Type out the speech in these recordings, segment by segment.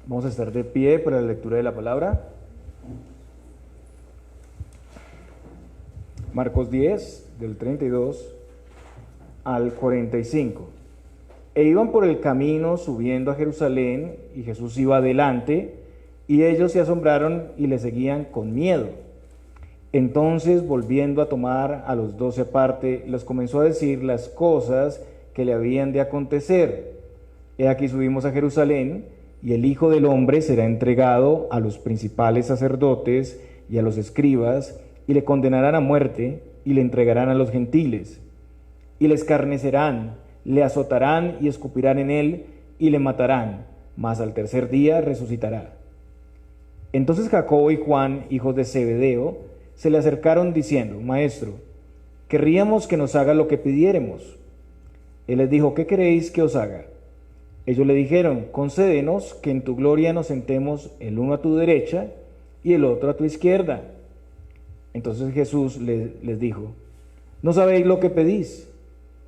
Vamos a estar de pie para la lectura de la palabra. Marcos 10, del 32 al 45. E iban por el camino subiendo a Jerusalén, y Jesús iba adelante, y ellos se asombraron y le seguían con miedo. Entonces, volviendo a tomar a los 12 aparte, les comenzó a decir las cosas que le habían de acontecer. He aquí subimos a Jerusalén, y el Hijo del Hombre será entregado a los principales sacerdotes y a los escribas, y le condenarán a muerte, y le entregarán a los gentiles. Y le escarnecerán, le azotarán y escupirán en él, y le matarán, mas al tercer día resucitará. Entonces Jacobo y Juan, hijos de Zebedeo, se le acercaron diciendo: Maestro, querríamos que nos haga lo que pidiéremos. Él les dijo: ¿qué queréis que os haga? Ellos le dijeron: concédenos que en tu gloria nos sentemos el uno a tu derecha y el otro a tu izquierda. Entonces Jesús les dijo: ¿no sabéis lo que pedís?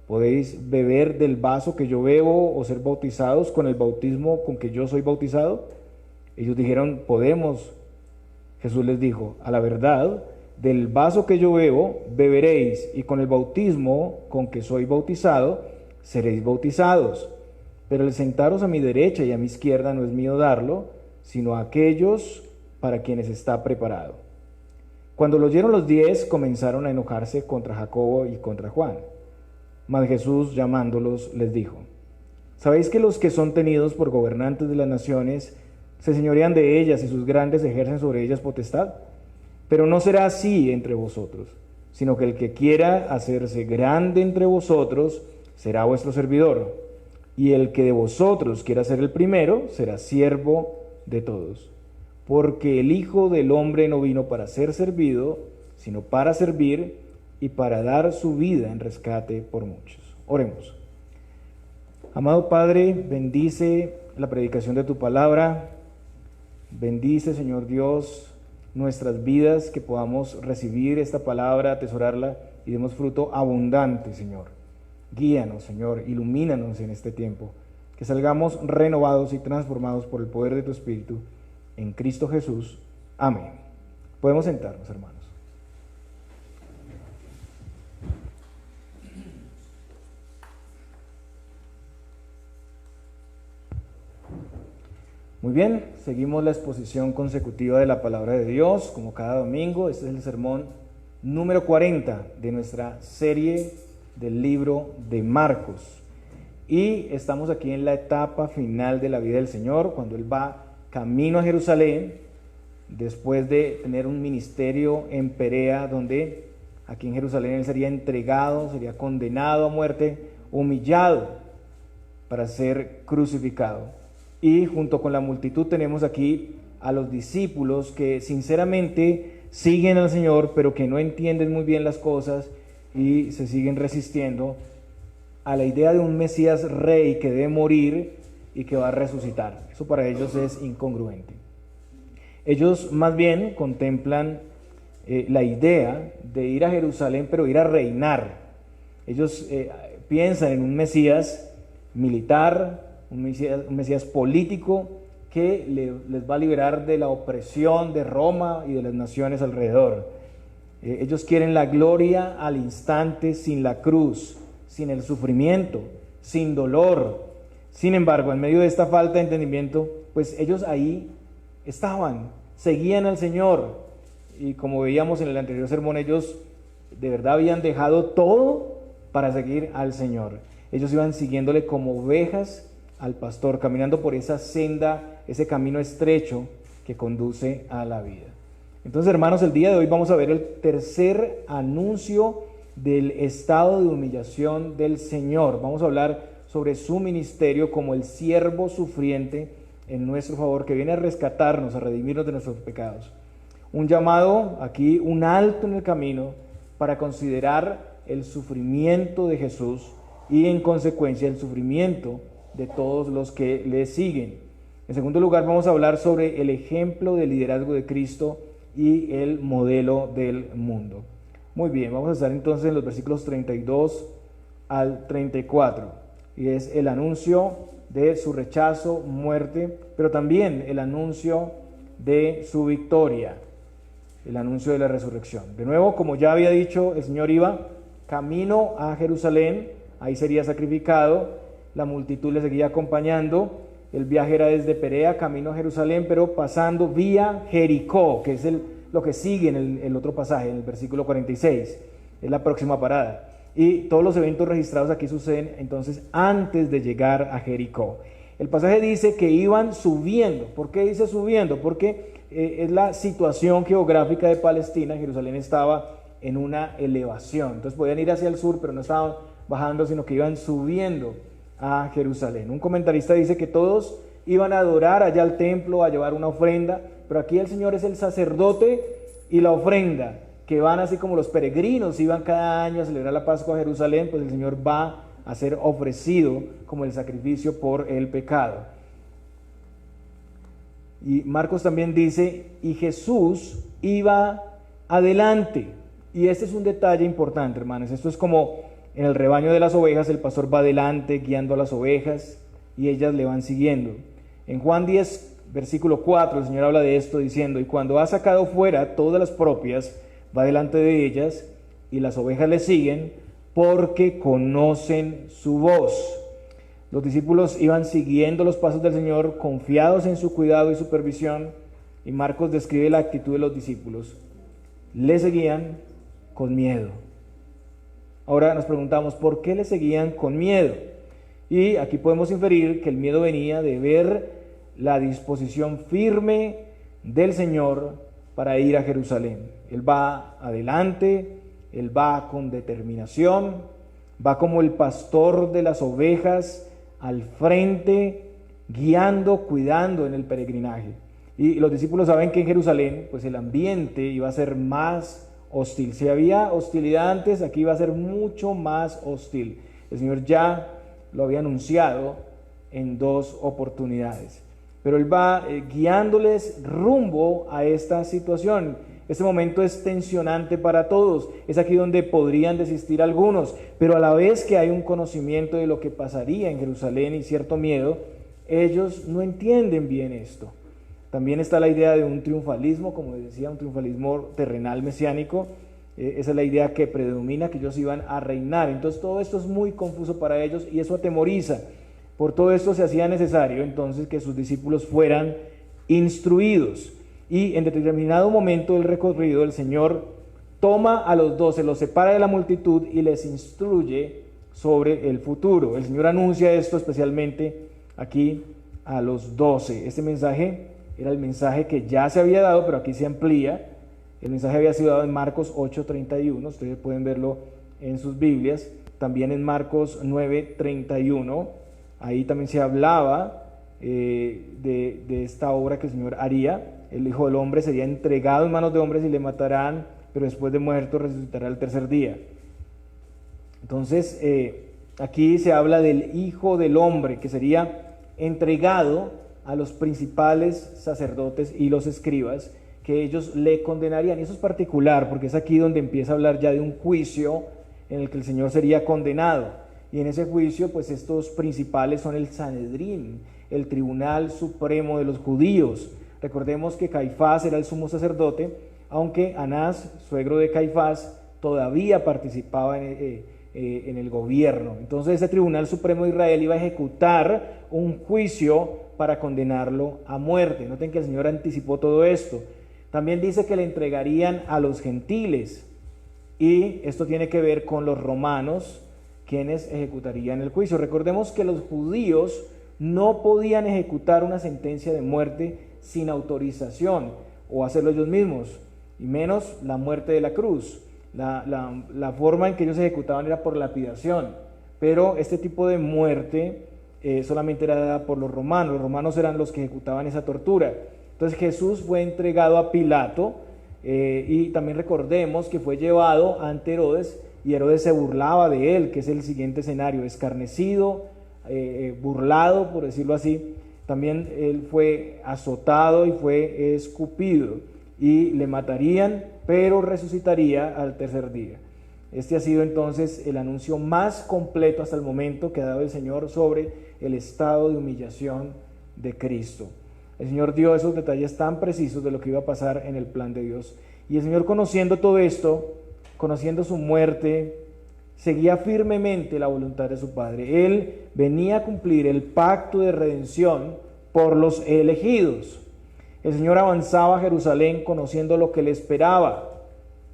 ¿Podéis beber del vaso que yo bebo o ser bautizados con el bautismo con que yo soy bautizado? Ellos dijeron: podemos. Jesús les dijo: a la verdad, del vaso que yo bebo beberéis, y con el bautismo con que soy bautizado seréis bautizados. Pero el sentaros a mi derecha y a mi izquierda no es mío darlo, sino a aquellos para quienes está preparado. Cuando lo oyeron los 10, comenzaron a enojarse contra Jacobo y contra Juan. Mas Jesús, llamándolos, les dijo: ¿sabéis que los que son tenidos por gobernantes de las naciones se señorean de ellas, y sus grandes ejercen sobre ellas potestad? Pero no será así entre vosotros, sino que el que quiera hacerse grande entre vosotros será vuestro servidor. Y el que de vosotros quiera ser el primero, será siervo de todos. Porque el Hijo del Hombre no vino para ser servido, sino para servir y para dar su vida en rescate por muchos. Oremos. Amado Padre, bendice la predicación de tu palabra. Bendice, Señor Dios, nuestras vidas, que podamos recibir esta palabra, atesorarla y demos fruto abundante, Señor. Guíanos, Señor, ilumínanos en este tiempo, que salgamos renovados y transformados por el poder de tu Espíritu, en Cristo Jesús. Amén. Podemos sentarnos, hermanos. Muy bien, seguimos la exposición consecutiva de la palabra de Dios, como cada domingo. Este es el sermón número 40 de nuestra serie del libro de Marcos. Y estamos aquí en la etapa final de la vida del Señor, cuando Él va camino a Jerusalén, después de tener un ministerio en Perea, donde aquí en Jerusalén Él sería entregado, sería condenado a muerte, humillado para ser crucificado. Y junto con la multitud tenemos aquí a los discípulos que sinceramente siguen al Señor, pero que no entienden muy bien las cosas y se siguen resistiendo a la idea de un Mesías rey que debe morir y que va a resucitar. Eso para ellos es incongruente. Ellos más bien contemplan la idea de ir a Jerusalén, pero ir a reinar. Ellos piensan en un Mesías militar, un Mesías político que les va a liberar de la opresión de Roma y de las naciones alrededor. Ellos quieren la gloria al instante, sin la cruz, sin el sufrimiento, sin dolor. Sin embargo, en medio de esta falta de entendimiento, pues ellos ahí estaban, seguían al Señor. Y como veíamos en el anterior sermón, ellos de verdad habían dejado todo para seguir al Señor. Ellos iban siguiéndole como ovejas al pastor, caminando por esa senda, ese camino estrecho que conduce a la vida. Entonces, hermanos, el día de hoy vamos a ver el tercer anuncio del estado de humillación del Señor. Vamos a hablar sobre su ministerio como el siervo sufriente en nuestro favor, que viene a rescatarnos, a redimirnos de nuestros pecados. Un llamado aquí, un alto en el camino para considerar el sufrimiento de Jesús y en consecuencia el sufrimiento de todos los que le siguen. En segundo lugar, vamos a hablar sobre el ejemplo de liderazgo de Cristo y el modelo del mundo. Muy bien, vamos a estar entonces en los versículos 32 al 34, y es el anuncio de su rechazo, muerte, pero también el anuncio de su victoria, el anuncio de la resurrección. De nuevo, como ya había dicho, el Señor iba camino a Jerusalén, ahí sería sacrificado, la multitud le seguía acompañando, el viaje era desde Perea, camino a Jerusalén, pero pasando vía Jericó, que es lo que sigue en el otro pasaje, en el versículo 46, es la próxima parada. Y todos los eventos registrados aquí suceden entonces antes de llegar a Jericó. El pasaje dice que iban subiendo. ¿Por qué dice subiendo? Porque es la situación geográfica de Palestina. Jerusalén estaba en una elevación. Entonces podían ir hacia el sur, pero no estaban bajando, sino que iban subiendo a Jerusalén. Un comentarista dice que todos iban a adorar allá al templo, a llevar una ofrenda, pero aquí el Señor es el sacerdote y la ofrenda, que van así como los peregrinos iban cada año a celebrar la Pascua a Jerusalén, pues el Señor va a ser ofrecido como el sacrificio por el pecado. Y Marcos también dice, y Jesús iba adelante. Y este es un detalle importante, hermanos. Esto es como en el rebaño de las ovejas, el pastor va adelante guiando a las ovejas y ellas le van siguiendo. En Juan 10, versículo 4, el Señor habla de esto diciendo, y cuando ha sacado fuera todas las propias, va delante de ellas y las ovejas le siguen porque conocen su voz. Los discípulos iban siguiendo los pasos del Señor, confiados en su cuidado y supervisión, y Marcos describe la actitud de los discípulos. Le seguían con miedo. Ahora nos preguntamos, ¿por qué le seguían con miedo? Y aquí podemos inferir que el miedo venía de ver la disposición firme del Señor para ir a Jerusalén. Él va adelante, Él va con determinación, va como el pastor de las ovejas al frente, guiando, cuidando en el peregrinaje. Y los discípulos saben que en Jerusalén, pues el ambiente iba a ser más hostil. Si había hostilidad antes, aquí iba a ser mucho más hostil. El Señor ya lo había anunciado en 2 oportunidades. Pero Él va guiándoles rumbo a esta situación. Este momento es tensionante para todos. Es aquí donde podrían desistir algunos. Pero a la vez que hay un conocimiento de lo que pasaría en Jerusalén y cierto miedo, ellos no entienden bien esto. También está la idea de un triunfalismo, como decía, un triunfalismo terrenal mesiánico. Esa es la idea que predomina, que ellos iban a reinar. Entonces todo esto es muy confuso para ellos y eso atemoriza. Por todo esto se hacía necesario entonces que sus discípulos fueran instruidos. Y en determinado momento del recorrido el Señor toma a los 12, los separa de la multitud y les instruye sobre el futuro. El Señor anuncia esto especialmente aquí a los 12. Este mensaje era el mensaje que ya se había dado, pero aquí se amplía. El mensaje había sido dado en Marcos 8:31, ustedes pueden verlo en sus Biblias. También en Marcos 9:31, ahí también se hablaba de esta obra que el Señor haría. El Hijo del Hombre sería entregado en manos de hombres y le matarán, pero después de muerto resucitará el tercer día. Entonces, aquí se habla del Hijo del Hombre, que sería entregado a los principales sacerdotes y los escribas, que ellos le condenarían. Y eso es particular, porque es aquí donde empieza a hablar ya de un juicio en el que el Señor sería condenado. Y en ese juicio, pues estos principales son el Sanedrín, el tribunal supremo de los judíos. Recordemos que Caifás era el sumo sacerdote, aunque Anás, suegro de Caifás, todavía participaba en el gobierno. Entonces ese tribunal supremo de Israel iba a ejecutar un juicio para condenarlo a muerte. Noten que el Señor anticipó todo esto. También dice que le entregarían a los gentiles, y esto tiene que ver con los romanos, quienes ejecutarían el juicio. Recordemos que los judíos no podían ejecutar una sentencia de muerte sin autorización o hacerlo ellos mismos, y menos la muerte de la cruz. La forma en que ellos ejecutaban era por lapidación, pero este tipo de muerte solamente era dada por los romanos. Los romanos eran los que ejecutaban esa tortura. Entonces Jesús fue entregado a Pilato, y también recordemos que fue llevado ante Herodes, y Herodes se burlaba de él, que es el siguiente escenario: escarnecido, burlado, por decirlo así. También él fue azotado y fue escupido, y le matarían, pero resucitaría al tercer día. Este ha sido entonces el anuncio más completo hasta el momento que ha dado el Señor sobre el estado de humillación de Cristo. El Señor dio esos detalles tan precisos de lo que iba a pasar en el plan de Dios. Y el Señor, conociendo todo esto, conociendo su muerte, seguía firmemente la voluntad de su Padre. Él venía a cumplir el pacto de redención por los elegidos. El Señor avanzaba a Jerusalén conociendo lo que le esperaba,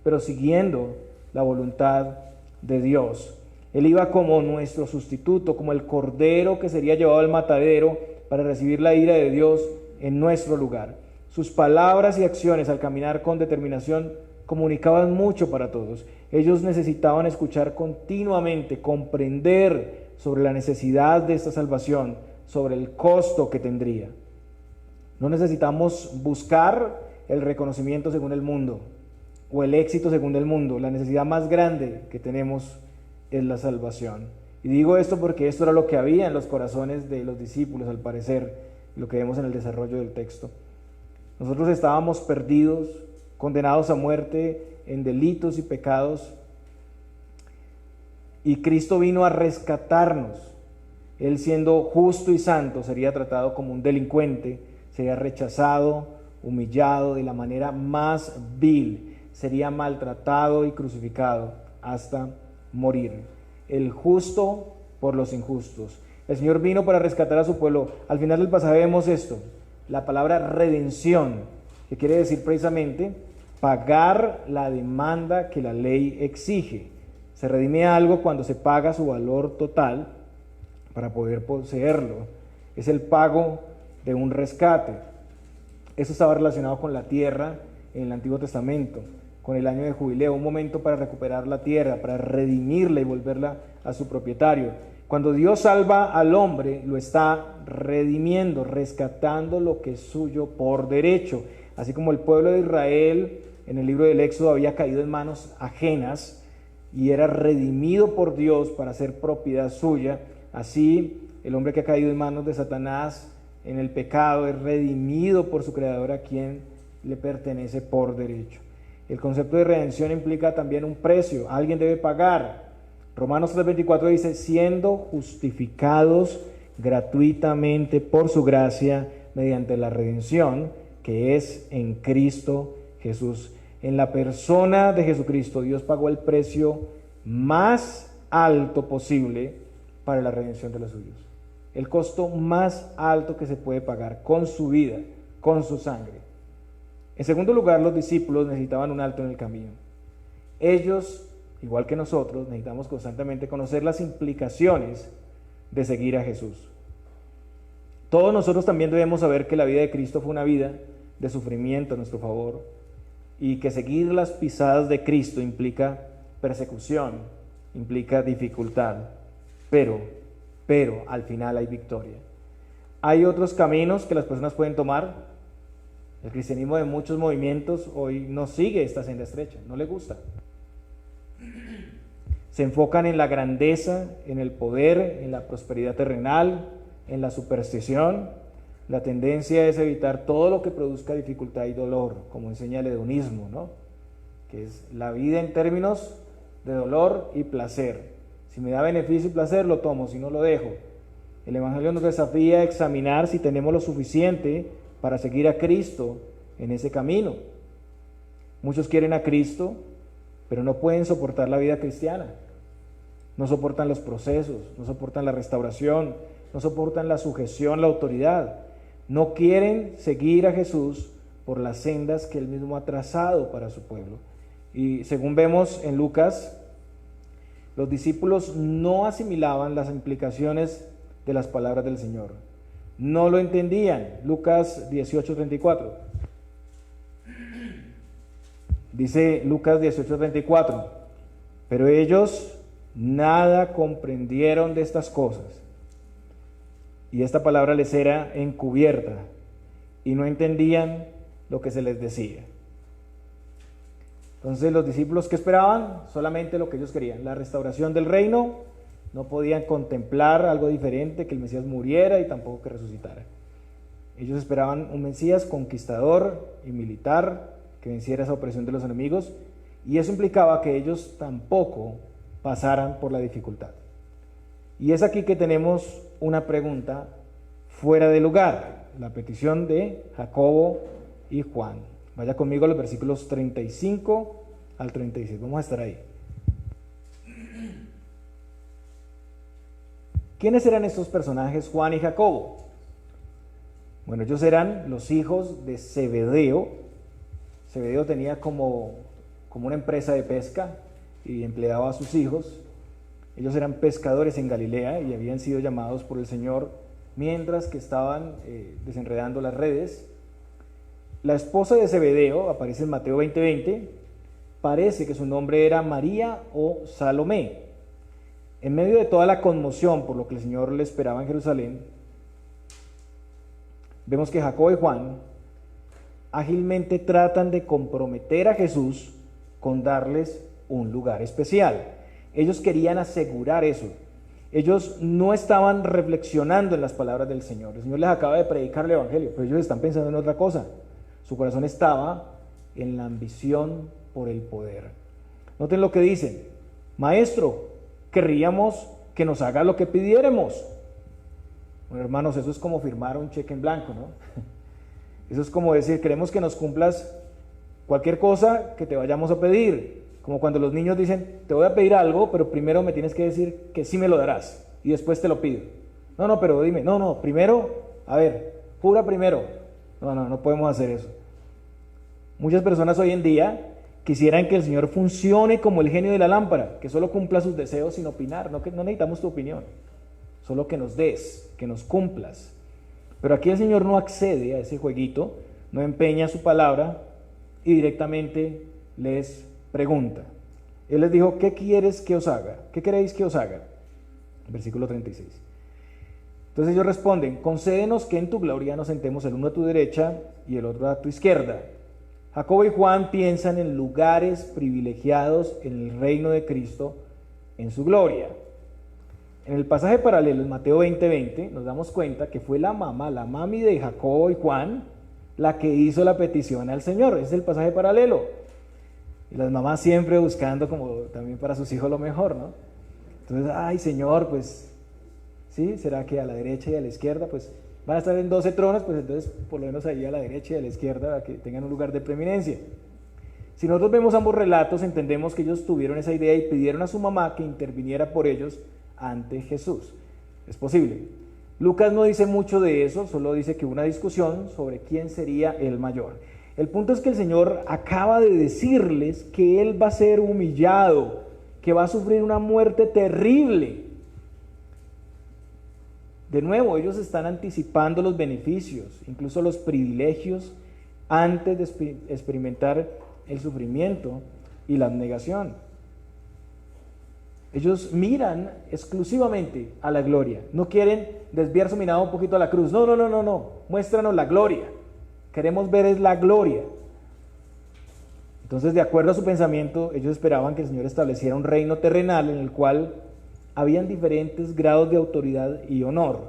pero siguiendo la voluntad de Dios. Él iba como nuestro sustituto, como el cordero que sería llevado al matadero para recibir la ira de Dios en nuestro lugar. Sus palabras y acciones al caminar con determinación comunicaban mucho para todos. Ellos necesitaban escuchar continuamente, comprender sobre la necesidad de esta salvación, sobre el costo que tendría. No necesitamos buscar el reconocimiento según el mundo o el éxito según el mundo. La necesidad más grande que tenemos es la salvación. Y digo esto porque esto era lo que había en los corazones de los discípulos, al parecer, lo que vemos en el desarrollo del texto. Nosotros estábamos perdidos, condenados a muerte en delitos y pecados, y Cristo vino a rescatarnos. Él, siendo justo y santo, sería tratado como un delincuente, sería rechazado, humillado de la manera más vil, sería maltratado y crucificado hasta morir. El justo por los injustos. El Señor vino para rescatar a su pueblo. Al final del pasaje vemos esto, la palabra redención, que quiere decir precisamente pagar la demanda que la ley exige. Se redime algo cuando se paga su valor total para poder poseerlo. Es el pago de un rescate. Eso estaba relacionado con la tierra en el Antiguo Testamento, con el año de jubileo, un momento para recuperar la tierra, para redimirla y volverla a su propietario. Cuando Dios salva al hombre, lo está redimiendo, rescatando lo que es suyo por derecho. Así como el pueblo de Israel en el libro del Éxodo había caído en manos ajenas y era redimido por Dios para ser propiedad suya, así el hombre que ha caído en manos de Satanás en el pecado es redimido por su Creador, a quien le pertenece por derecho. El concepto de redención implica también un precio, alguien debe pagar. Romanos 3:24 dice, siendo justificados gratuitamente por su gracia mediante la redención que es en Cristo Jesús. En la persona de Jesucristo, Dios pagó el precio más alto posible para la redención de los suyos. El costo más alto que se puede pagar con su vida, con su sangre. En segundo lugar, los discípulos necesitaban un alto en el camino. Ellos, igual que nosotros, necesitamos constantemente conocer las implicaciones de seguir a Jesús. Todos nosotros también debemos saber que la vida de Cristo fue una vida de sufrimiento a nuestro favor, y que seguir las pisadas de Cristo implica persecución, implica dificultad, pero al final hay victoria. Hay otros caminos que las personas pueden tomar. El cristianismo de muchos movimientos hoy no sigue esta senda estrecha, no le gusta. Se enfocan en la grandeza, en el poder, en la prosperidad terrenal, en la superstición. La tendencia es evitar todo lo que produzca dificultad y dolor, como enseña el hedonismo, ¿no? Que es la vida en términos de dolor y placer. Si me da beneficio y placer, lo tomo, si no, lo dejo. El Evangelio nos desafía a examinar si tenemos lo suficiente para seguir a Cristo en ese camino. Muchos quieren a Cristo, pero no pueden soportar la vida cristiana. No soportan los procesos, no soportan la restauración, no soportan la sujeción, la autoridad. No quieren seguir a Jesús por las sendas que Él mismo ha trazado para su pueblo. Y según vemos en Lucas, los discípulos no asimilaban las implicaciones de las palabras del Señor. No lo entendían. Lucas 18:34. Dice Lucas 18:34, pero ellos nada comprendieron de estas cosas. Y esta palabra les era encubierta y no entendían lo que se les decía. Entonces los discípulos, ¿qué esperaban? Solamente lo que ellos querían, la restauración del reino. No podían contemplar algo diferente, que el Mesías muriera y tampoco que resucitara. Ellos esperaban un Mesías conquistador y militar, que venciera esa opresión de los enemigos, y eso implicaba que ellos tampoco pasaran por la dificultad. Y es aquí que tenemos una pregunta fuera de lugar, la petición de Jacobo y Juan. Vaya conmigo a los versículos 35 al 36, vamos a estar ahí. ¿Quiénes eran estos personajes, Juan y Jacobo? Bueno, ellos eran los hijos de Zebedeo. Zebedeo tenía como una empresa de pesca y empleaba a sus hijos. Ellos eran pescadores en Galilea y habían sido llamados por el Señor mientras que estaban desenredando las redes. La esposa de Zebedeo aparece en Mateo 20:20. Parece que su nombre era María o Salomé. En medio de toda la conmoción por lo que el Señor le esperaba en Jerusalén, vemos que Jacobo y Juan ágilmente tratan de comprometer a Jesús con darles un lugar especial. Ellos querían asegurar eso. Ellos no estaban reflexionando en las palabras del Señor. El Señor les acaba de predicar el Evangelio, pero ellos están pensando en otra cosa. Su corazón estaba en la ambición por el poder. Noten lo que dicen: Maestro, querríamos que nos haga lo que pidiéramos. Bueno, hermanos, eso es como firmar un cheque en blanco, ¿no? Eso es como decir: queremos que nos cumplas cualquier cosa que te vayamos a pedir. Como cuando los niños dicen: te voy a pedir algo, pero primero me tienes que decir que sí me lo darás y después te lo pido. No, pero dime, no, primero, a ver, jura primero. No podemos hacer eso. Muchas personas hoy en día quisieran que el Señor funcione como el genio de la lámpara, que solo cumpla sus deseos sin opinar. No necesitamos tu opinión, solo que nos des, que nos cumplas. Pero aquí el Señor no accede a ese jueguito, no empeña su palabra y directamente les pregunta. Él les dijo: ¿qué quieres que os haga? ¿Qué queréis que os haga? Versículo 36. Entonces ellos responden: concédenos que en tu gloria nos sentemos el uno a tu derecha y el otro a tu izquierda. Jacobo y Juan piensan en lugares privilegiados en el reino de Cristo, en su gloria. En el pasaje paralelo, en Mateo 20:20, nos damos cuenta que fue la mami de Jacobo y Juan, la que hizo la petición al Señor. Ese es el pasaje paralelo. Y las mamás siempre buscando como también para sus hijos lo mejor, ¿no? Entonces, ay Señor, pues, ¿sí? ¿Será que a la derecha y a la izquierda? Pues van a estar en 12 tronos, pues entonces por lo menos ahí a la derecha y a la izquierda, para que tengan un lugar de preeminencia. Si nosotros vemos ambos relatos, entendemos que ellos tuvieron esa idea y pidieron a su mamá que interviniera por ellos ante Jesús. Es posible. Lucas no dice mucho de eso, solo dice que hubo una discusión sobre quién sería el mayor. El punto es que el Señor acaba de decirles que Él va a ser humillado, que va a sufrir una muerte terrible. De nuevo, ellos están anticipando los beneficios, incluso los privilegios, antes de experimentar el sufrimiento y la abnegación. Ellos miran exclusivamente a la gloria, no quieren desviar su mirada un poquito a la cruz. No, muéstranos la gloria. Queremos ver es la gloria. Entonces, de acuerdo a su pensamiento, ellos esperaban que el Señor estableciera un reino terrenal en el cual habían diferentes grados de autoridad y honor.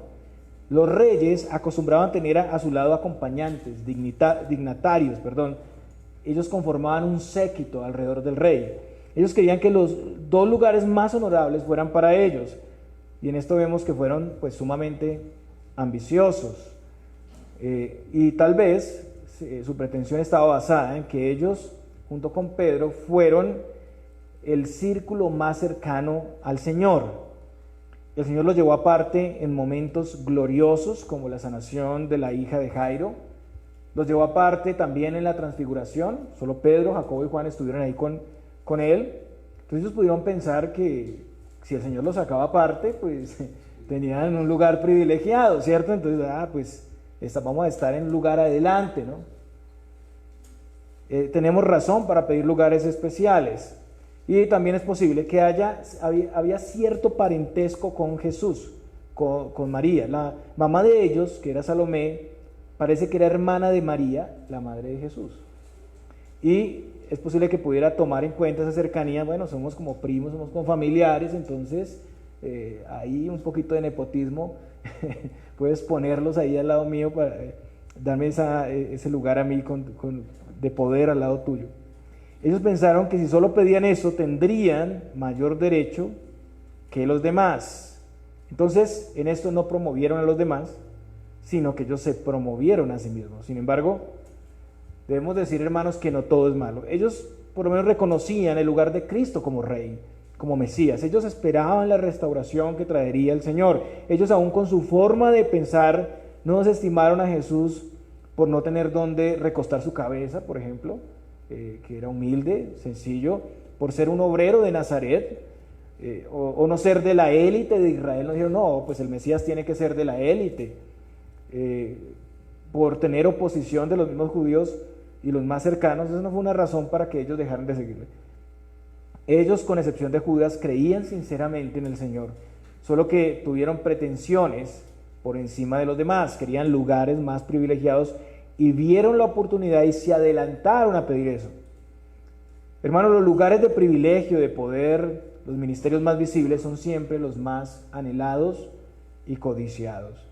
Los reyes acostumbraban tener a su lado acompañantes, dignatarios. Ellos conformaban un séquito alrededor del rey. Ellos querían que los dos lugares más honorables fueran para ellos. Y en esto vemos que fueron pues sumamente ambiciosos. Y tal vez su pretensión estaba basada en que ellos, junto con Pedro, fueron el círculo más cercano al Señor. El Señor los llevó aparte en momentos gloriosos, como la sanación de la hija de Jairo. Los llevó aparte también en la transfiguración. Solo Pedro, Jacobo y Juan estuvieron ahí con él. Entonces ellos pudieron pensar que si el Señor los sacaba aparte, pues tenían un lugar privilegiado, ¿cierto? Entonces, pues vamos a estar en un lugar adelante, ¿no? Tenemos razón para pedir lugares especiales. Y también es posible que había cierto parentesco con Jesús, con María. La mamá de ellos, que era Salomé, parece que era hermana de María, la madre de Jesús. Y es posible que pudiera tomar en cuenta esa cercanía. Bueno, somos como primos, somos como familiares, entonces ahí un poquito de nepotismo. Puedes ponerlos ahí al lado mío para darme ese lugar a mí de poder al lado tuyo. Ellos pensaron que si solo pedían eso, tendrían mayor derecho que los demás. Entonces, en esto no promovieron a los demás, sino que ellos se promovieron a sí mismos. Sin embargo, debemos decir, hermanos, que no todo es malo. Ellos por lo menos reconocían el lugar de Cristo como Rey, como Mesías. Ellos esperaban la restauración que traería el Señor. Ellos, aún con su forma de pensar, no desestimaron a Jesús por no tener dónde recostar su cabeza, por ejemplo, que era humilde, sencillo, por ser un obrero de Nazaret, o no ser de la élite de Israel. No dijeron, no, pues el Mesías tiene que ser de la élite, por tener oposición de los mismos judíos y los más cercanos. Eso no fue una razón para que ellos dejaran de seguirle. Ellos, con excepción de Judas, creían sinceramente en el Señor, solo que tuvieron pretensiones por encima de los demás, querían lugares más privilegiados y vieron la oportunidad y se adelantaron a pedir eso. Hermanos, los lugares de privilegio, de poder, los ministerios más visibles son siempre los más anhelados y codiciados.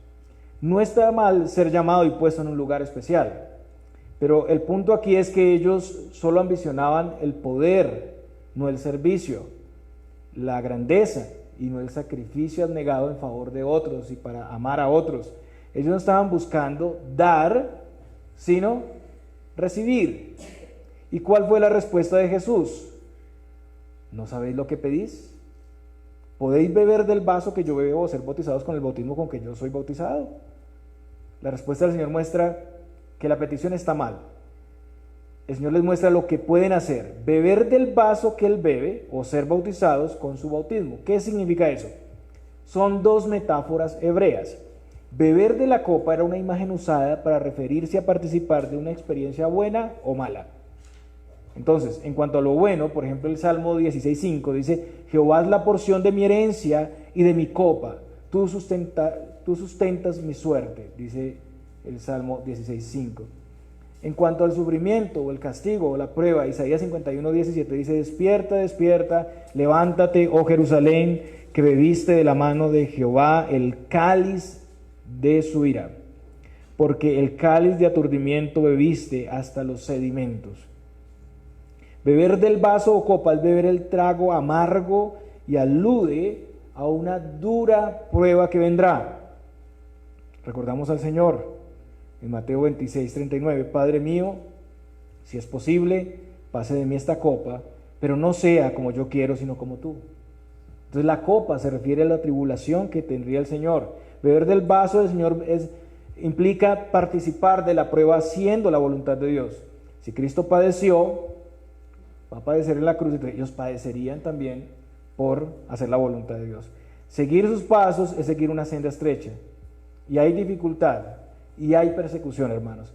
No está mal ser llamado y puesto en un lugar especial, pero el punto aquí es que ellos solo ambicionaban el poder, no el servicio, la grandeza y no el sacrificio abnegado en favor de otros y para amar a otros. Ellos no estaban buscando dar, sino recibir. ¿Y cuál fue la respuesta de Jesús? ¿No sabéis lo que pedís? ¿Podéis beber del vaso que yo bebo o ser bautizados con el bautismo con que yo soy bautizado? La respuesta del Señor muestra que la petición está mal. El Señor les muestra lo que pueden hacer: beber del vaso que Él bebe o ser bautizados con su bautismo. ¿Qué significa eso? Son dos metáforas hebreas. Beber de la copa era una imagen usada para referirse a participar de una experiencia buena o mala. Entonces, en cuanto a lo bueno, por ejemplo, el Salmo 16:5 dice: Jehová es la porción de mi herencia y de mi copa, tú sustentas mi suerte, dice el Salmo 16:5. En cuanto al sufrimiento o el castigo o la prueba, Isaías 51:17 dice: despierta, despierta, levántate, oh Jerusalén, que bebiste de la mano de Jehová el cáliz de su ira, porque el cáliz de aturdimiento bebiste hasta los sedimentos. Beber del vaso o copa es beber el trago amargo y alude a una dura prueba que vendrá. Recordamos al Señor en Mateo 26:39: Padre mío, si es posible, pase de mí esta copa, pero no sea como yo quiero, sino como tú. Entonces la copa se refiere a la tribulación que tendría el Señor. Beber del vaso del Señor implica participar de la prueba haciendo la voluntad de Dios. Si Cristo padeció, va a padecer en la cruz, entonces ellos padecerían también por hacer la voluntad de Dios. Seguir sus pasos es seguir una senda estrecha, y hay dificultad, y hay persecución, hermanos.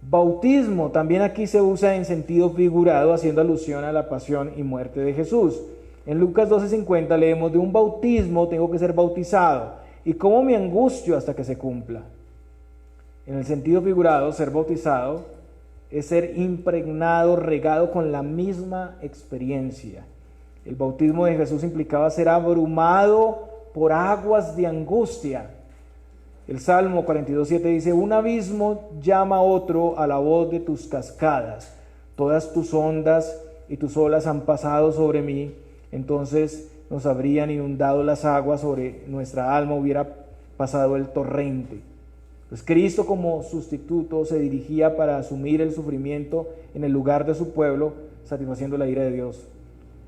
Bautismo también aquí se usa en sentido figurado, haciendo alusión a la pasión y muerte de Jesús. En Lucas 12:50 leemos: de un bautismo tengo que ser bautizado, y cómo me angustio hasta que se cumpla. En el sentido figurado, ser bautizado es ser impregnado, regado con la misma experiencia. El bautismo de Jesús implicaba ser abrumado por aguas de angustia. El Salmo 42:7 dice: un abismo llama a otro a la voz de tus cascadas. Todas tus ondas y tus olas han pasado sobre mí. Entonces nos habrían inundado las aguas, sobre nuestra alma hubiera pasado el torrente. Pues Cristo, como sustituto, se dirigía para asumir el sufrimiento en el lugar de su pueblo, satisfaciendo la ira de Dios.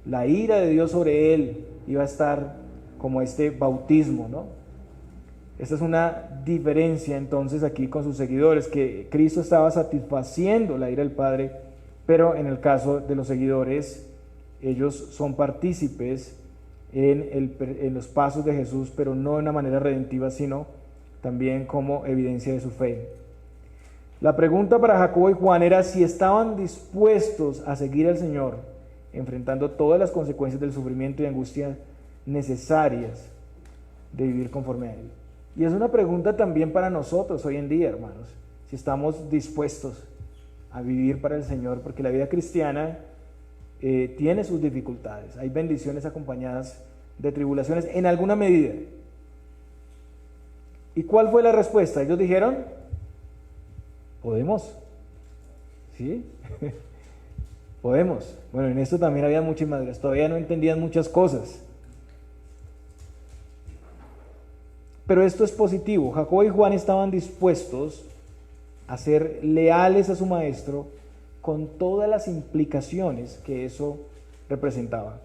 La ira de Dios sobre él iba a estar como este bautismo, ¿no? Esta es una diferencia entonces aquí con sus seguidores, que Cristo estaba satisfaciendo la ira del Padre, pero en el caso de los seguidores, ellos son partícipes en los pasos de Jesús, pero no de una manera redentiva, sino también como evidencia de su fe. La pregunta para Jacobo y Juan era si estaban dispuestos a seguir al Señor, enfrentando todas las consecuencias del sufrimiento y angustia necesarias de vivir conforme a Él. Y es una pregunta también para nosotros hoy en día, hermanos, si estamos dispuestos a vivir para el Señor, porque la vida cristiana tiene sus dificultades, hay bendiciones acompañadas de tribulaciones en alguna medida. ¿Y cuál fue la respuesta? Ellos dijeron: podemos, ¿sí? Podemos. Bueno, en esto también había muchas madres, todavía no entendían muchas cosas. Pero esto es positivo. Jacobo y Juan estaban dispuestos a ser leales a su maestro con todas las implicaciones que eso representaba.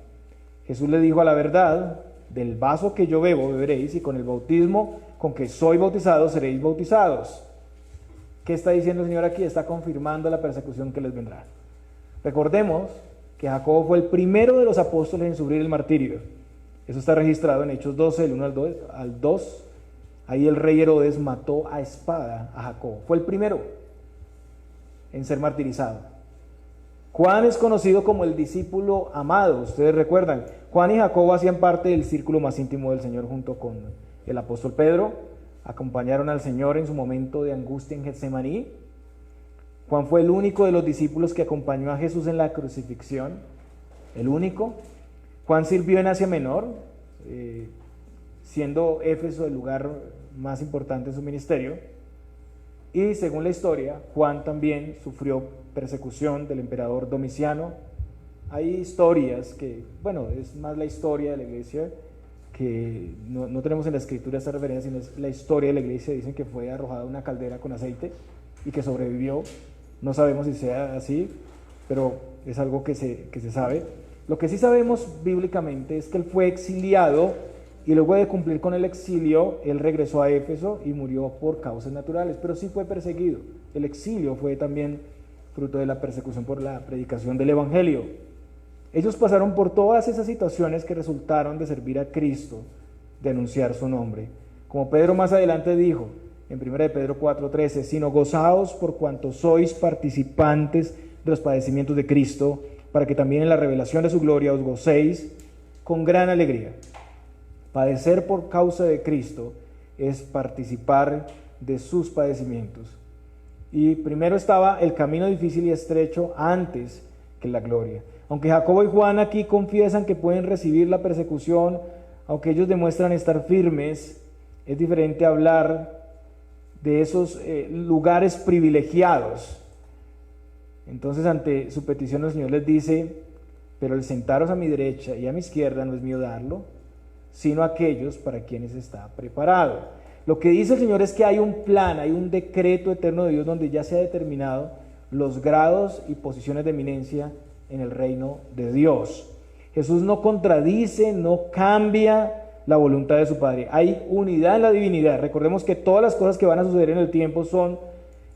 Jesús le dijo: a la verdad, del vaso que yo bebo beberéis, y con el bautismo con que soy bautizado seréis bautizados. ¿Qué está diciendo el Señor aquí? Está confirmando la persecución que les vendrá. Recordemos que Jacobo fue el primero de los apóstoles en sufrir el martirio. Eso está registrado en Hechos 12, del 1 al 2. Ahí el rey Herodes mató a espada a Jacobo. Fue el primero en ser martirizado. Juan es conocido como el discípulo amado. Ustedes recuerdan, Juan y Jacobo hacían parte del círculo más íntimo del Señor junto con el apóstol Pedro. Acompañaron al Señor en su momento de angustia en Getsemaní. Juan fue el único de los discípulos que acompañó a Jesús en la crucifixión. El único. Juan sirvió en Asia Menor, siendo Éfeso el lugar más importante en su ministerio. Y según la historia, Juan también sufrió persecución del emperador Domiciano. Hay historias que, bueno, es más la historia de la iglesia, que no tenemos en la escritura esta referencia, sino es la historia de la iglesia. Dicen que fue arrojada a una caldera con aceite y que sobrevivió. No sabemos si sea así, pero es algo que se sabe. Lo que sí sabemos bíblicamente es que él fue exiliado, y luego de cumplir con el exilio, él regresó a Éfeso y murió por causas naturales, pero sí fue perseguido. El exilio fue también fruto de la persecución por la predicación del Evangelio. Ellos pasaron por todas esas situaciones que resultaron de servir a Cristo, de anunciar su nombre. Como Pedro más adelante dijo, en 1 de Pedro 4:13, sino gozaos por cuanto sois participantes de los padecimientos de Cristo, para que también en la revelación de su gloria os gocéis con gran alegría. Padecer por causa de Cristo es participar de sus padecimientos. Y primero estaba el camino difícil y estrecho antes que la gloria. Aunque Jacobo y Juan aquí confiesan que pueden recibir la persecución, aunque ellos demuestran estar firmes, es diferente hablar de esos lugares privilegiados. Entonces, ante su petición, el Señor les dice: pero el sentaros a mi derecha y a mi izquierda no es mío darlo, sino aquellos para quienes está preparado. Lo que dice el Señor es que hay un plan, hay un decreto eterno de Dios donde ya se ha determinado los grados y posiciones de eminencia en el reino de Dios. Jesús no contradice, no cambia la voluntad de su Padre. Hay unidad en la divinidad. Recordemos que todas las cosas que van a suceder en el tiempo son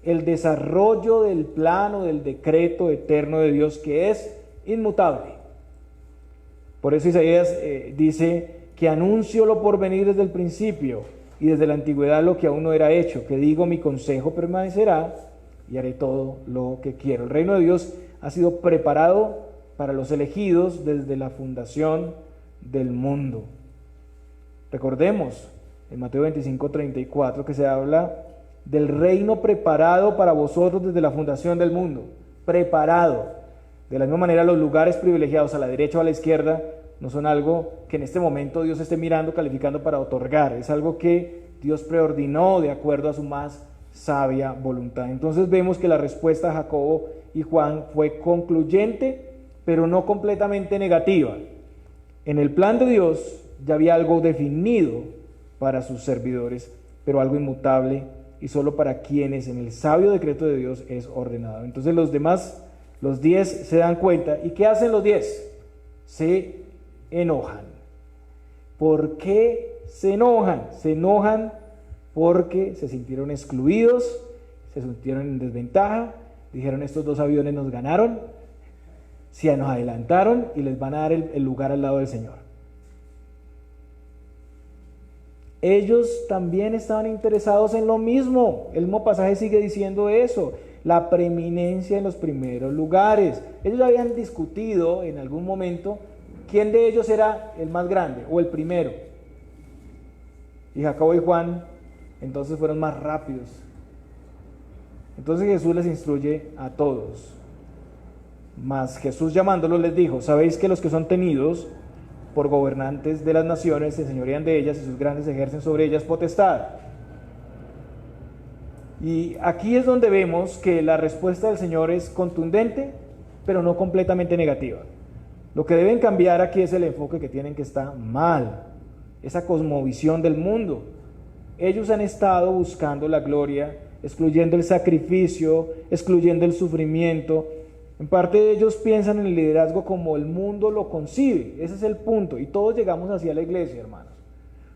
el desarrollo del plano, del decreto eterno de Dios, que es inmutable. Por eso Isaías dice que anuncio lo por venir desde el principio y desde la antigüedad lo que aún no era hecho, que digo mi consejo permanecerá y haré todo lo que quiero. El reino de Dios ha sido preparado para los elegidos desde la fundación del mundo. Recordemos en Mateo 25:34 que se habla del reino preparado para vosotros desde la fundación del mundo. Preparado. De la misma manera, los lugares privilegiados a la derecha o a la izquierda no son algo que en este momento Dios esté mirando, calificando para otorgar. Es algo que Dios preordinó de acuerdo a su más sabia voluntad. Entonces vemos que la respuesta de Jacobo y Juan fue concluyente, pero no completamente negativa. En el plan de Dios ya había algo definido para sus servidores, pero algo inmutable y solo para quienes en el sabio decreto de Dios es ordenado. Entonces los demás, los 10, se dan cuenta. ¿Y qué hacen los 10? Se enojan. ¿Por qué se enojan? Se enojan porque se sintieron excluidos, se sintieron en desventaja, dijeron: estos 2 aviones nos ganaron, se nos adelantaron y les van a dar el lugar al lado del Señor. Ellos también estaban interesados en lo mismo. El mismo pasaje sigue diciendo eso, la preeminencia en los primeros lugares. Ellos habían discutido en algún momento quién de ellos era el más grande o el primero. Y Jacobo y Juan entonces fueron más rápidos. Entonces Jesús les instruye a todos. Mas Jesús, llamándolos, les dijo: sabéis que los que son tenidos por gobernantes de las naciones se enseñorean de ellas, y sus grandes ejercen sobre ellas potestad. Y aquí es donde vemos que la respuesta del Señor es contundente, pero no completamente negativa. Lo que deben cambiar aquí es el enfoque que tienen, que está mal, esa cosmovisión del mundo. Ellos han estado buscando la gloria, excluyendo el sacrificio, excluyendo el sufrimiento. En parte ellos piensan en el liderazgo como el mundo lo concibe, ese es el punto, y todos llegamos hacia la iglesia, hermanos.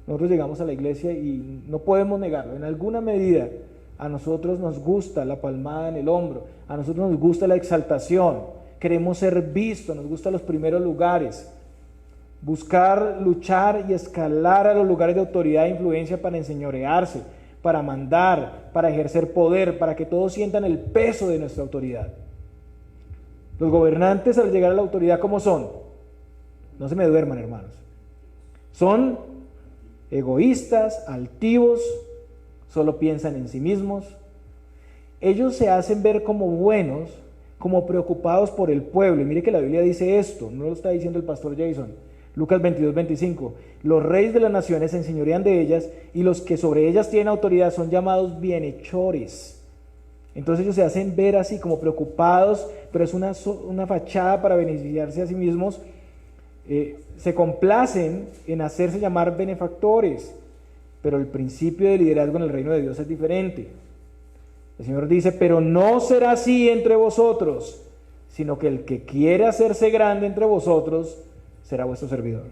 Nosotros llegamos a la iglesia y no podemos negarlo, en alguna medida a nosotros nos gusta la palmada en el hombro, a nosotros nos gusta la exaltación, queremos ser vistos, nos gustan los primeros lugares, buscar, luchar y escalar a los lugares de autoridad e influencia para enseñorearse, para mandar, para ejercer poder, para que todos sientan el peso de nuestra autoridad. Los gobernantes, al llegar a la autoridad, ¿cómo son? No se me duerman, hermanos. Son egoístas, altivos, solo piensan en sí mismos. Ellos se hacen ver como buenos, como preocupados por el pueblo. Y mire que la Biblia dice esto, no lo está diciendo el pastor Jason. Lucas 22:25. Los reyes de las naciones se enseñorean de ellas, y los que sobre ellas tienen autoridad son llamados bienhechores. Entonces ellos se hacen ver así como preocupados, pero es una fachada para beneficiarse a sí mismos. Se complacen en hacerse llamar benefactores, pero el principio de liderazgo en el reino de Dios es diferente. El Señor dice: pero no será así entre vosotros, sino que el que quiere hacerse grande entre vosotros será vuestro servidor,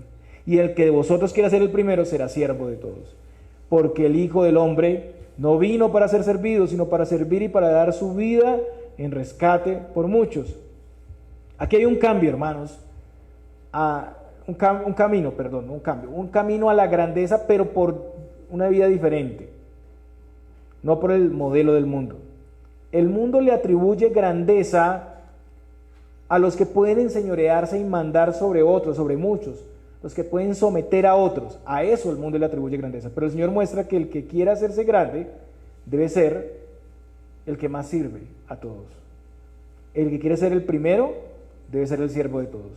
y el que de vosotros quiera ser el primero será siervo de todos. Porque el Hijo del Hombre no vino para ser servido, sino para servir y para dar su vida en rescate por muchos. Aquí hay un cambio, hermanos, un camino a la grandeza, pero por una vida diferente, no por el modelo del mundo. El mundo le atribuye grandeza a los que pueden enseñorearse y mandar sobre otros, sobre muchos, los que pueden someter a otros. A eso el mundo le atribuye grandeza. Pero el Señor muestra que el que quiera hacerse grande debe ser el que más sirve a todos. El que quiere ser el primero debe ser el siervo de todos.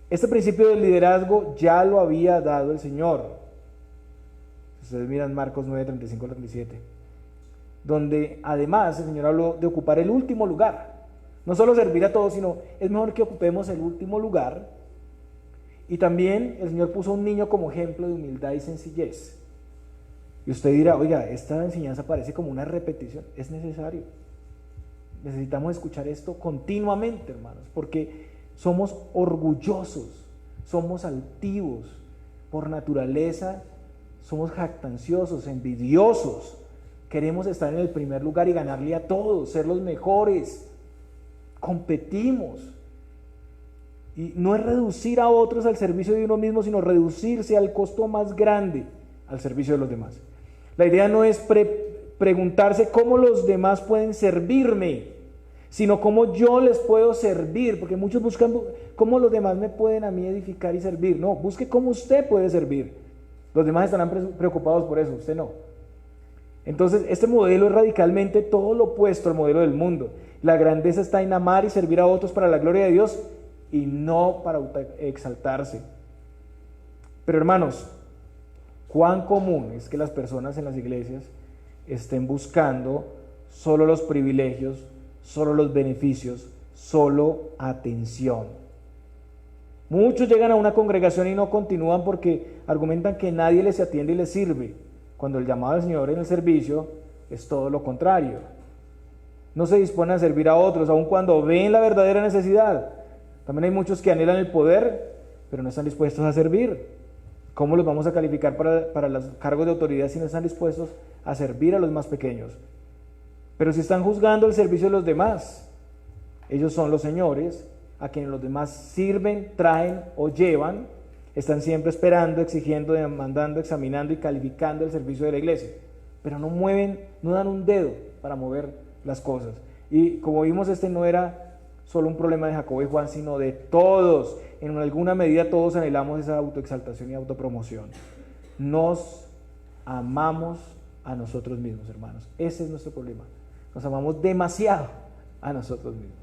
Este principio del liderazgo ya lo había dado el Señor. Ustedes miran Marcos 9:35-37, donde además el Señor habló de ocupar el último lugar. No solo servir a todos, sino es mejor que ocupemos el último lugar. Y también el Señor puso a un niño como ejemplo de humildad y sencillez. Y usted dirá: oiga, esta enseñanza parece como una repetición. Es necesario. Necesitamos escuchar esto continuamente, hermanos, porque somos orgullosos, somos altivos, por naturaleza somos jactanciosos, envidiosos. Queremos estar en el primer lugar y ganarle a todos, ser los mejores. Competimos. Y no es reducir a otros al servicio de uno mismo, sino reducirse al costo más grande, al servicio de los demás. La idea no es preguntarse cómo los demás pueden servirme, sino cómo yo les puedo servir, porque muchos buscan cómo los demás me pueden a mí edificar y servir. No, busque cómo usted puede servir. Los demás estarán preocupados por eso, usted no. Entonces, este modelo es radicalmente todo lo opuesto al modelo del mundo. La grandeza está en amar y servir a otros para la gloria de Dios y no para exaltarse. Pero hermanos, cuán común es que las personas en las iglesias estén buscando solo los privilegios, solo los beneficios, solo atención. Muchos llegan a una congregación y no continúan porque argumentan que nadie les atiende y les sirve, cuando el llamado del Señor en el servicio es todo lo contrario. No se disponen a servir a otros, aun cuando ven la verdadera necesidad. También hay muchos que anhelan el poder, pero no están dispuestos a servir. ¿Cómo los vamos a calificar para los cargos de autoridad si no están dispuestos a servir a los más pequeños? Pero si están juzgando el servicio de los demás, ellos son los señores a quienes los demás sirven, traen o llevan. Están siempre esperando, exigiendo, demandando, examinando y calificando el servicio de la iglesia, pero no mueven, no dan un dedo para mover las cosas. Y como vimos, este no era solo un problema de Jacobo y Juan, sino de todos. En alguna medida todos anhelamos esa autoexaltación y autopromoción. Nos amamos a nosotros mismos, hermanos. Ese es nuestro problema. Nos amamos demasiado a nosotros mismos.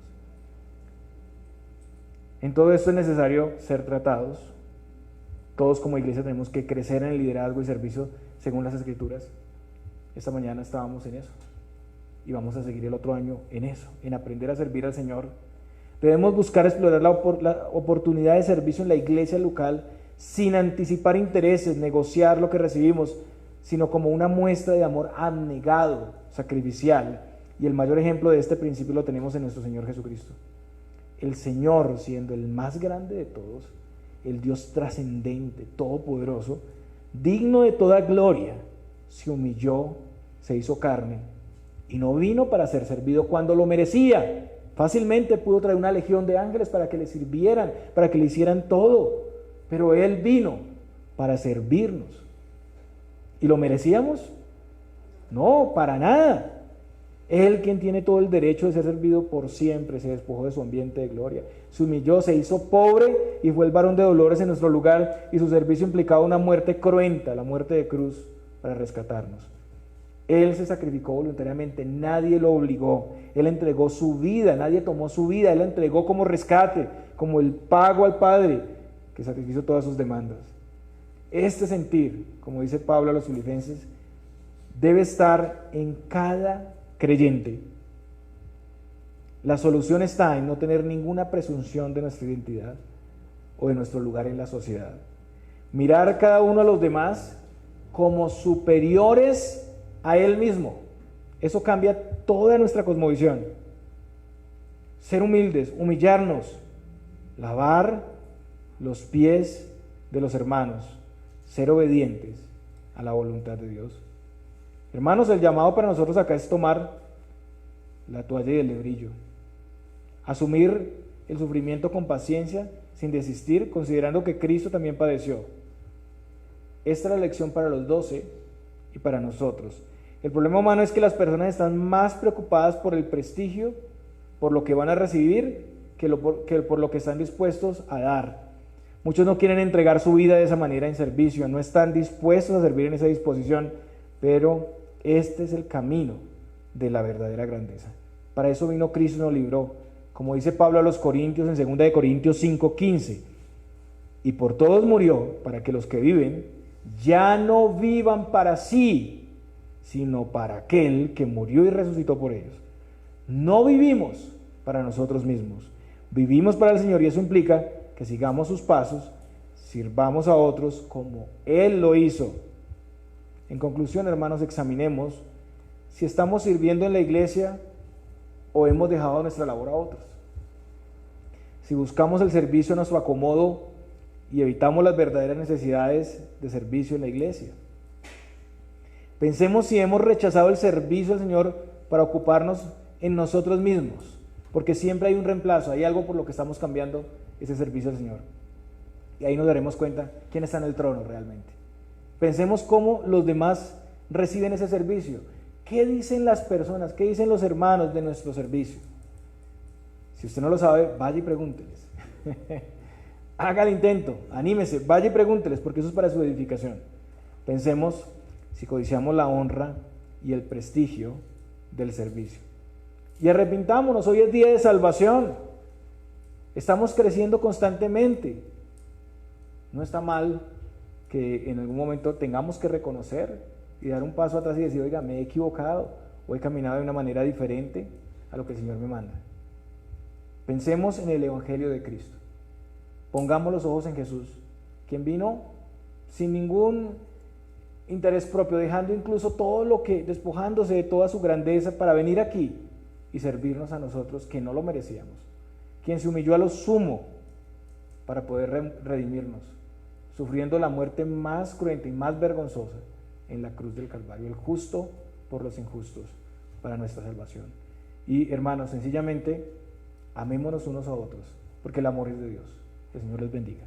En todo esto es necesario ser tratados. Todos como iglesia tenemos que crecer en el liderazgo y servicio según las Escrituras. Esta mañana estábamos en eso y vamos a seguir el otro año en eso, en aprender a servir al Señor, Debemos buscar explorar la oportunidad de servicio en la iglesia local sin anticipar intereses, negociar lo que recibimos, sino como una muestra de amor abnegado, sacrificial. Y el mayor ejemplo de este principio lo tenemos en nuestro Señor Jesucristo. El Señor, siendo el más grande de todos, el Dios trascendente, todopoderoso, digno de toda gloria, se humilló, se hizo carne y no vino para ser servido cuando lo merecía. Fácilmente pudo traer una legión de ángeles para que le sirvieran, para que le hicieran todo, pero Él vino para servirnos. ¿Y lo merecíamos? No, para nada. Él, quien tiene todo el derecho de ser servido por siempre, se despojó de su ambiente de gloria, se humilló, se hizo pobre y fue el varón de dolores en nuestro lugar, y su servicio implicaba una muerte cruenta, la muerte de cruz, para rescatarnos. Él se sacrificó voluntariamente, nadie lo obligó, Él entregó su vida, nadie tomó su vida, Él la entregó como rescate, como el pago al Padre, que sacrificó todas sus demandas. Este sentir, como dice Pablo a los Filipenses, debe estar en cada creyente. La solución está en no tener ninguna presunción de nuestra identidad o de nuestro lugar en la sociedad. Mirar cada uno a los demás como superiores a él mismo. Eso cambia toda nuestra cosmovisión. Ser humildes, humillarnos, lavar los pies de los hermanos, ser obedientes a la voluntad de Dios. Hermanos, el llamado para nosotros acá es tomar la toalla y el lebrillo, asumir el sufrimiento con paciencia, sin desistir, considerando que Cristo también padeció. Esta es la lección para los 12 y para nosotros. El problema humano es que las personas están más preocupadas por el prestigio, por lo que van a recibir, que por lo que están dispuestos a dar. Muchos no quieren entregar su vida de esa manera en servicio, no están dispuestos a servir en esa disposición, pero este es el camino de la verdadera grandeza. Para eso vino Cristo y nos libró, como dice Pablo a los Corintios en 2 Corintios 5:15, y por todos murió, para que los que viven ya no vivan para sí, sino para aquel que murió y resucitó por ellos. No vivimos para nosotros mismos, vivimos para el Señor, y eso implica que sigamos sus pasos, sirvamos a otros como Él lo hizo. En conclusión, hermanos, examinemos si estamos sirviendo en la iglesia o hemos dejado nuestra labor a otros. Si buscamos el servicio a nuestro acomodo y evitamos las verdaderas necesidades de servicio en la iglesia. Pensemos si hemos rechazado el servicio al Señor para ocuparnos en nosotros mismos, porque siempre hay un reemplazo, hay algo por lo que estamos cambiando ese servicio al Señor. Y ahí nos daremos cuenta quién está en el trono realmente. Pensemos cómo los demás reciben ese servicio. ¿Qué dicen las personas? ¿Qué dicen los hermanos de nuestro servicio? Si usted no lo sabe, vaya y pregúnteles. Haga el intento, anímese, vaya y pregúnteles, porque eso es para su edificación. Pensemos si codiciamos la honra y el prestigio del servicio. Y arrepintámonos, hoy es día de salvación. Estamos creciendo constantemente. No está mal que en algún momento tengamos que reconocer y dar un paso atrás y decir, oiga, me he equivocado o he caminado de una manera diferente a lo que el Señor me manda. Pensemos en el Evangelio de Cristo. Pongamos los ojos en Jesús, quien vino sin ningún interés propio, dejando incluso todo lo que, despojándose de toda su grandeza para venir aquí y servirnos a nosotros que no lo merecíamos. Quien se humilló a lo sumo para poder redimirnos, sufriendo la muerte más cruenta y más vergonzosa en la cruz del Calvario, el justo por los injustos, para nuestra salvación. Y hermanos, sencillamente, amémonos unos a otros, porque el amor es de Dios. Que el Señor les bendiga.